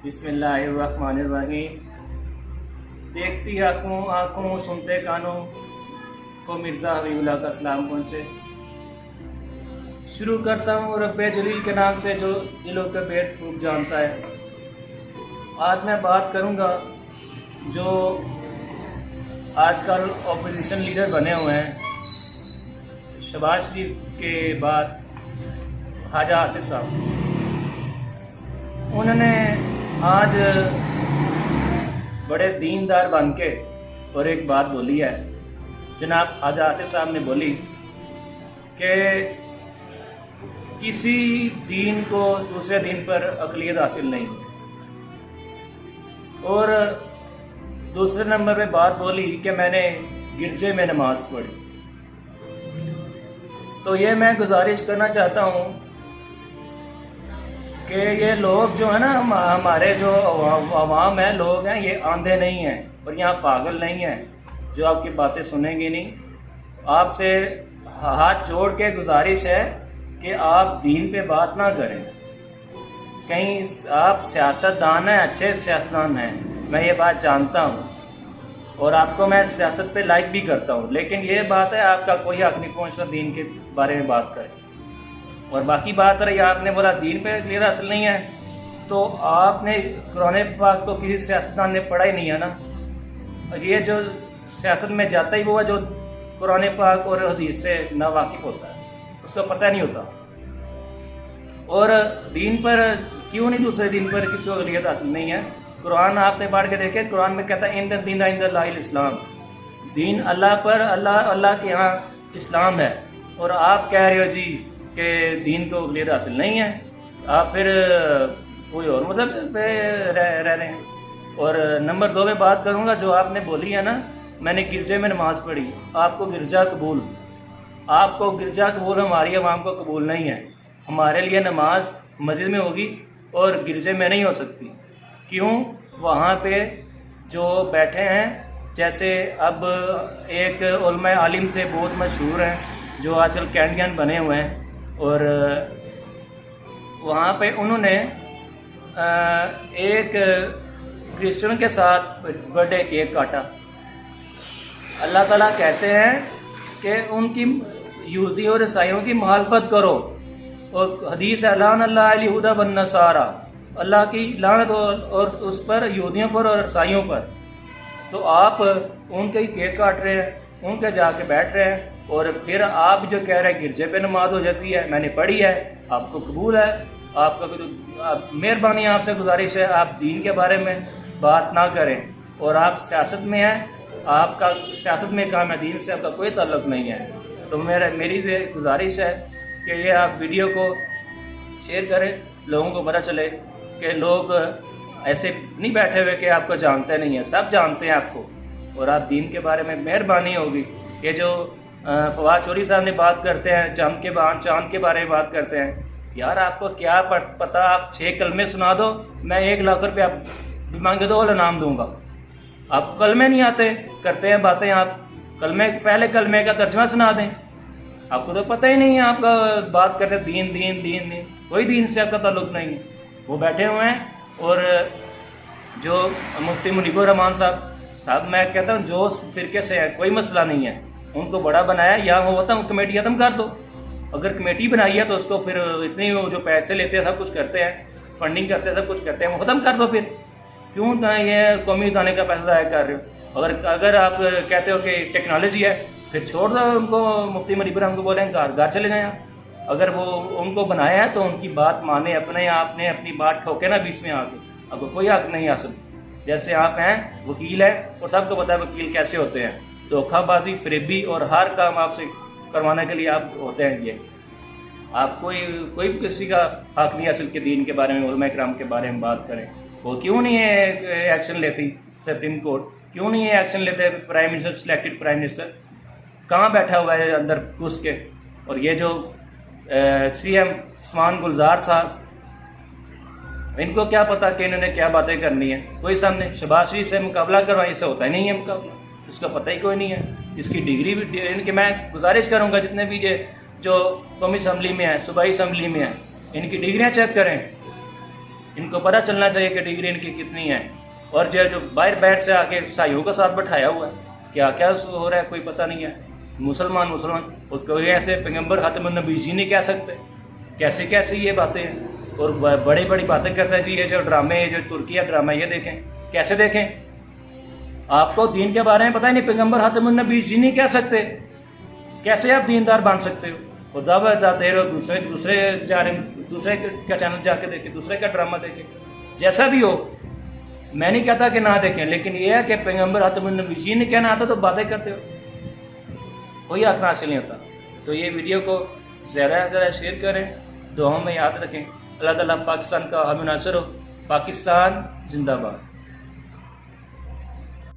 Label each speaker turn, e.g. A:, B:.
A: बिस्मिल्लाहिर्रहमानिर्रहीम। देखती आँखों सुनते कानों को मिर्ज़ा हबीबुल्लाह का सलाम पहुँचे। शुरू करता हूँ रब्बे जलील के नाम से जो दिलों के भेद खूब जानता है। आज मैं बात करूँगा जो आजकल ऑपोजिशन लीडर बने हुए हैं, शहबाज शरीफ के बाद ख्वाजा आसिफ साहब। उन्होंने आज बड़े दीनदार बन के और एक बात बोली है। जनाब ख्वाजा आसिफ साहब ने बोली कि किसी दीन को दूसरे दीन पर अक़लियत हासिल नहीं, और दूसरे नंबर पे बात बोली कि मैंने गिरजे में नमाज पढ़ी। तो ये मैं गुजारिश करना चाहता हूँ कि ये लोग जो है ना, हमारे जो अवाम है, लोग हैं, ये आंधे नहीं हैं और यहाँ पागल नहीं हैं जो आपकी बातें सुनेंगे नहीं। आपसे हाथ जोड़ के गुजारिश है कि आप दीन पे बात ना करें। कहीं आप सियासतदान हैं, अच्छे सियासतदान हैं, मैं ये बात जानता हूँ और आपको मैं सियासत पे लाइक भी करता हूँ, लेकिन ये बात है आपका कोई हक नहीं पहुँचता दीन के बारे में बात करें। और बाकी बात रही, आपने बोला दीन पे क्लियर हासिल नहीं है, तो आपने कुरान पाक तो किसी सियासतदान ने पढ़ा ही नहीं है ना। ये जो सियासत में जाता ही वो है जो कुरान पाक और हदीस से ना वाकिफ होता है, उसको पता नहीं होता। और दीन पर क्यों नहीं, दूसरे दीन पर किसी को अक़लियत हासिल नहीं है। कुरान आपने पढ़ के देखे, कुरान में कहता है इन दीन इंदल्लाहिल इस्लाम, दीन अल्लाह पर, अल्लाह के यहाँ इस्लाम है। और आप कह रहे हो जी कि दीन को अक़लियत हासिल नहीं है, आप फिर कोई और मज़हब पे रह रहे हैं। और नंबर 2 पे बात करूँगा, जो आपने बोली है ना, मैंने गिरजे में नमाज पढ़ी। आपको गिरजा कबूल, हमारी आवाम को कबूल नहीं है। हमारे लिए नमाज मस्जिद में होगी और गिरजे में नहीं हो सकती। क्यों? वहाँ पे जो बैठे हैं, जैसे अब एक उलमा आलिम थे, बहुत मशहूर हैं, जो आजकल कैंडियन बने हुए हैं, और वहाँ पे उन्होंने एक क्रिश्चियन के साथ बर्थडे केक काटा। अल्लाह ताला कहते हैं कि उनकी यहूदी और ईसाइयों की मुखालफत करो, और हदीस ऐलान अल्लाह यहूदा वन नसारा, अल्लाह की लानत और उस पर, यहूदियों पर और ईसाइयों पर। तो आप उनके ही केक काट रहे हैं, उनके जाके बैठ रहे हैं, और फिर आप जो कह रहे हैं गिरजे पे नमाज हो जाती है, मैंने पढ़ी है, आपको कबूल है। आपका मेहरबानी आपसे गुजारिश है, आप दीन के बारे में बात ना करें। और आप सियासत में हैं, आपका सियासत में काम है, दीन से आपका कोई ताल्लुक़ नहीं है। तो मेरी गुजारिश है कि ये आप वीडियो को शेयर करें, लोगों को पता चले कि लोग ऐसे नहीं बैठे हुए कि आपको जानते नहीं है, सब जानते हैं आपको, और आप दीन के बारे में मेहरबानी होगी। ये जो फवाद चौधरी साहब ने बात करते हैं, चांद के बारे में बात करते हैं, यार आपको क्या पता, आप 6 कलमे सुना दो, मैं 1 लाख रुपये आप मांगे दो वाला नाम दूंगा। आप कलमे नहीं आते, करते हैं बातें आप, पहले कलमे का तर्जमा सुना दें। आपको तो पता ही नहीं है, आपका बात करते दीन दीन दीन दीन, कोई दीन से आपका ताल्लुक़ नहीं है। वो बैठे हुए हैं, और जो मुफ्ती मुनीबुर रहमान साहब, मैं कहता हूँ जो फिरके से है कोई मसला नहीं है, उनको बड़ा बनाया, यहाँ वो होता है कमेटी ख़त्म कर दो। अगर कमेटी बनाई है तो उसको फिर इतनी जो पैसे लेते हैं, सब कुछ करते हैं, फंडिंग करते हैं, सब कुछ करते हैं, वो ख़त्म कर दो। फिर क्यों ये कौमी जाने का पैसा ज़ाया कर रहे हो? अगर आप कहते हो कि टेक्नोलॉजी है, फिर छोड़ दो उनको, मुफ्ती मुनीबुर हमको बोलें घर चले जाएँ आप। अगर वो उनको बनाया है तो उनकी बात माने, आपने अपनी बात ठोके ना बीच में आके, आपको कोई हक नहीं हासिल। जैसे आप हैं वकील हैं, और सबको पता है वकील कैसे होते हैं, धोखाबाजी, फरेबी और हर काम आपसे करवाने के लिए आप होते हैं। ये आप कोई किसी का हक नहीं हासिल के दीन के बारे में, उलमा इकराम के बारे में बात करें। वो क्यों नहीं है एक्शन लेती सुप्रीम कोर्ट, क्यों नहीं है एक्शन लेते prime minister, selected prime minister कहाँ बैठा हुआ है अंदर घुस के। और ये जो CM उस्मान गुलजार साहब, इनको क्या पता कि इन्होंने क्या बातें करनी है। कोई सामने शहबाज शरीफ से मुकाबला करवाए, इससे होता ही नहीं है मुकाबला, इसका पता ही कोई नहीं है। इसकी डिग्री भी, इनकी मैं गुजारिश करूंगा जितने भी जो कौमी असम्बली में है, सूबाई असम्बली में है, इनकी डिग्रियां चेक करें। इनको पता चलना चाहिए कि डिग्री इनकी कितनी है। और जो बाहर बैठ से आके ईसाइयों के साथ बैठाया हुआ है, क्या क्या हो रहा है कोई पता नहीं है। मुसलमान और कोई ऐसे पैगंबर खातमुन नबीयीन नहीं कह सकते, कैसे कैसे ये बातें हैं। और बड़ी बड़ी बातें करते हैं जी, ये जो ड्रामे, जो तुर्की का ड्रामा, ये देखें कैसे देखें। आपको दीन के बारे में पता ही नहीं, पैगंबर खातमुन नबीयीन नहीं कह सकते, कैसे आप दीनदार बन सकते हो। और दावा दे रहे हो दूसरे जा रहे, दूसरे का चैनल जाके देखे, दूसरे का ड्रामा देखे। जैसा भी हो, मैं नहीं कहता कि ना देखें, लेकिन यह है कि पैगंबर खातमुन नबीयीन ने कहना आता तो बातें करते हो, कोई हक हासिल नहीं होता। तो ये वीडियो को ज़्यादा से ज़्यादा शेयर करें, दुआओं में याद रखें। अल्लाह ताला पाकिस्तान का हामी नासिर हो। पाकिस्तान जिंदाबाद।